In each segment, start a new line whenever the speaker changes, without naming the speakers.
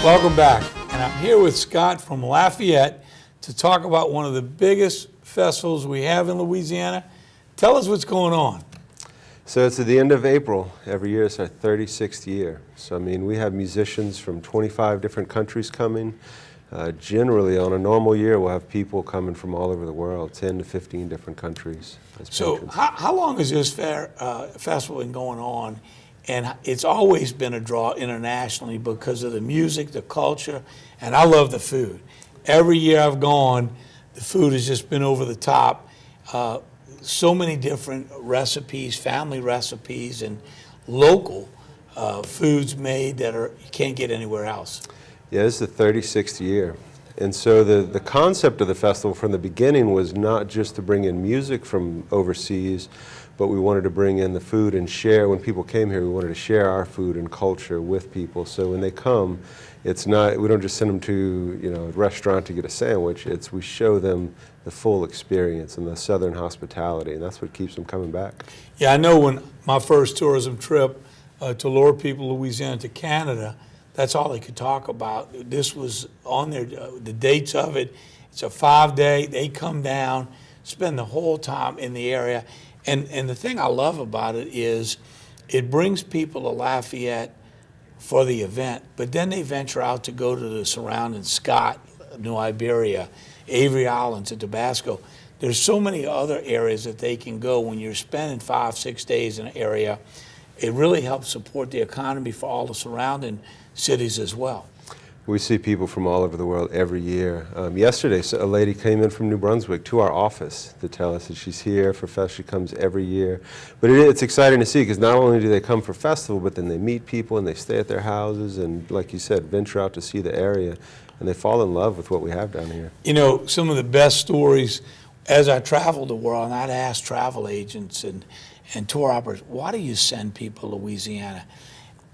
Welcome back, and I'm here with Scott from Lafayette to talk about one of the biggest festivals we have in Louisiana. Tell us what's going on.
So it's at the end of April every year. It's our 36th year. So I mean, we have musicians from 25 different countries coming. Generally, on a normal year, we'll have people coming from all over the world, 10 to 15 different countries.
So how long has this festival been going on? And it's always been a draw internationally because of the music, the culture, and I love the food. Every year I've gone, the food has just been over the top. So many different recipes, family recipes, and local foods made that you can't get anywhere else.
Yeah, this is the 36th year. And so the concept of the festival from the beginning was not just to bring in music from overseas, but we wanted to bring in the food and share. When people came here, we wanted to share our food and culture with people. So when they come, it's not, we don't just send them to a restaurant to get a sandwich. We show them the full experience and the Southern hospitality, and that's what keeps them coming back.
Yeah, I know when my first tourism trip to Lower People, Louisiana to Canada, that's all they could talk about. This was on there, the dates of it. It's a 5-day. They come down, spend the whole time in the area. And the thing I love about it is it brings people to Lafayette for the event, but then they venture out to go to the surrounding Scott, New Iberia, Avery Islands, and Tabasco. There's so many other areas that they can go. When you're spending 5-6 days in an area, it really helps support the economy for all the surrounding cities as well.
We see people from all over the world every year. Yesterday, a lady came in from New Brunswick to our office to tell us that she's here for festival. She comes every year. But it's exciting to see because not only do they come for festival, but then they meet people and they stay at their houses and, like you said, venture out to see the area. And they fall in love with what we have down here.
You know, some of the best stories, as I traveled the world, and I'd ask travel agents and tour operators, why do you send people to Louisiana?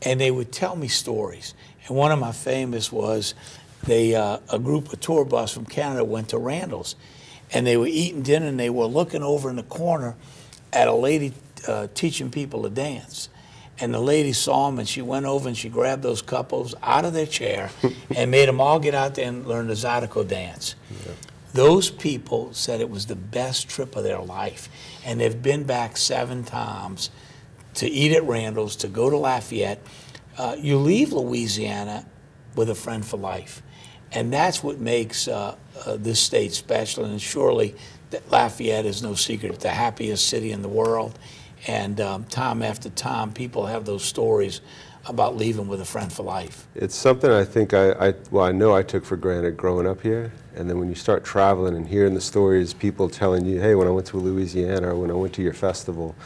And they would tell me stories. And one of my famous was a group of tour bus from Canada went to Randall's, and they were eating dinner and they were looking over in the corner at a lady teaching people to dance. And the lady saw them and she went over and she grabbed those couples out of their chair and made them all get out there and learn the Zydeco dance. Yeah. Those people said it was the best trip of their life. And they've been back 7 times to eat at Randall's, to go to Lafayette. You leave Louisiana with a friend for life. And that's what makes this state special. And surely Lafayette is no secret, the happiest city in the world. And time after time, people have those stories about leaving with a friend for life.
It's something I think I know I took for granted growing up here. And then when you start traveling and hearing the stories, people telling you, hey, when I went to Louisiana or when I went to your festival,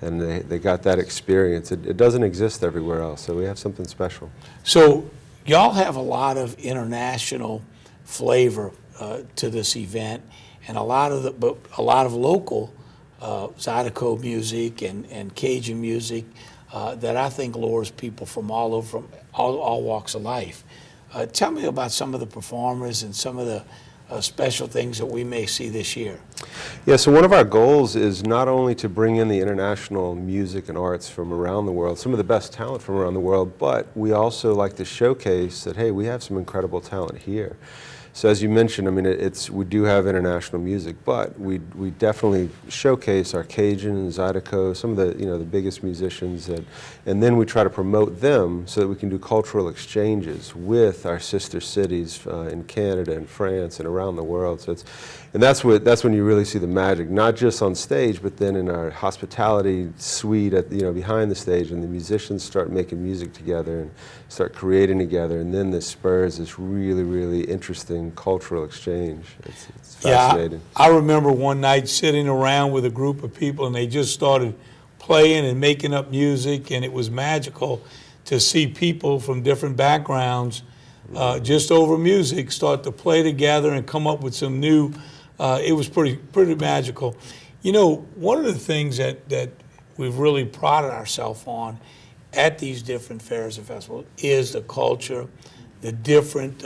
and they got that experience. It doesn't exist everywhere else, so we have something special.
So y'all have a lot of international flavor to this event, and a lot of local Zydeco music and Cajun music that I think lures people from all over, from all walks of life. Tell me about some of the performers and some of the special things that we may see this year.
Yeah, so one of our goals is not only to bring in the international music and arts from around the world, some of the best talent from around the world, but we also like to showcase that, hey, we have some incredible talent here. So as you mentioned, I mean, we do have international music, but we definitely showcase our Cajun and Zydeco, some of the biggest musicians, and then we try to promote them so that we can do cultural exchanges with our sister cities in Canada and France and around the world. So that's when you really see the magic, not just on stage, but then in our hospitality suite behind the stage, and the musicians start making music together and start creating together, and then this spurs this really, really interesting cultural exchange. It's fascinating.
Yeah, I remember one night sitting around with a group of people and they just started playing and making up music, and it was magical to see people from different backgrounds just over music start to play together and come up with some new, it was pretty magical. You know, one of the things that we've really prided ourselves on at these different fairs and festivals is the culture, the different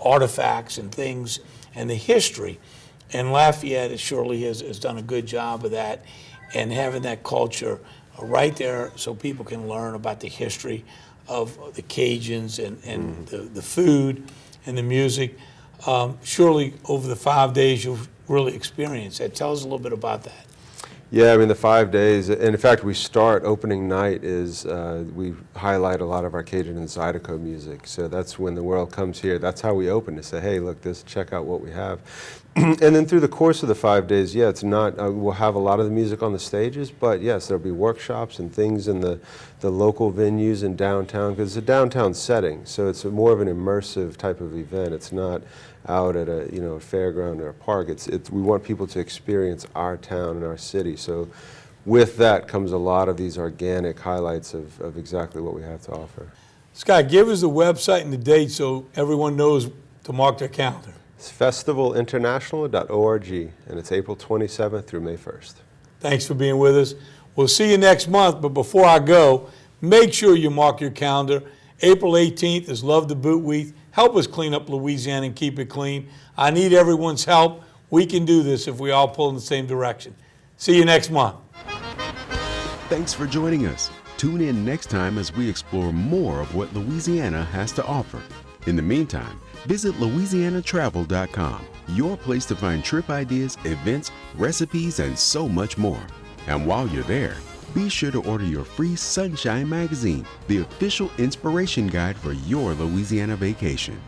artifacts and things, and the history. And Lafayette surely has done a good job of that, and having that culture right there so people can learn about the history of the Cajuns and the food and the music. Surely over the 5 days you'll really experience that. Tell us a little bit about that.
Yeah, I mean, the 5 days, and in fact, we start opening night is we highlight a lot of our Cajun and Zydeco music. So that's when the world comes here. That's how we open to say, hey, look, check out what we have. And then through the course of the 5 days, yeah, it's not, we'll have a lot of the music on the stages, but yes, there'll be workshops and things in the local venues in downtown, because it's a downtown setting, so it's more of an immersive type of event. It's not out at a a fairground or a park. We want people to experience our town and our city. So with that comes a lot of these organic highlights of exactly what we have to offer.
Scott, give us the website and the date so everyone knows to mark their calendar.
It's festivalinternational.org, and it's April 27th through May 1st.
Thanks for being with us. We'll see you next month, but before I go, make sure you mark your calendar. April 18th is Love the Boot Week. Help us clean up Louisiana and keep it clean. I need everyone's help. We can do this if we all pull in the same direction. See you next month.
Thanks for joining us. Tune in next time as we explore more of what Louisiana has to offer. In the meantime, visit louisianatravel.com, your place to find trip ideas, events, recipes, and so much more. And while you're there, be sure to order your free Sunshine magazine, the official inspiration guide for your Louisiana vacation.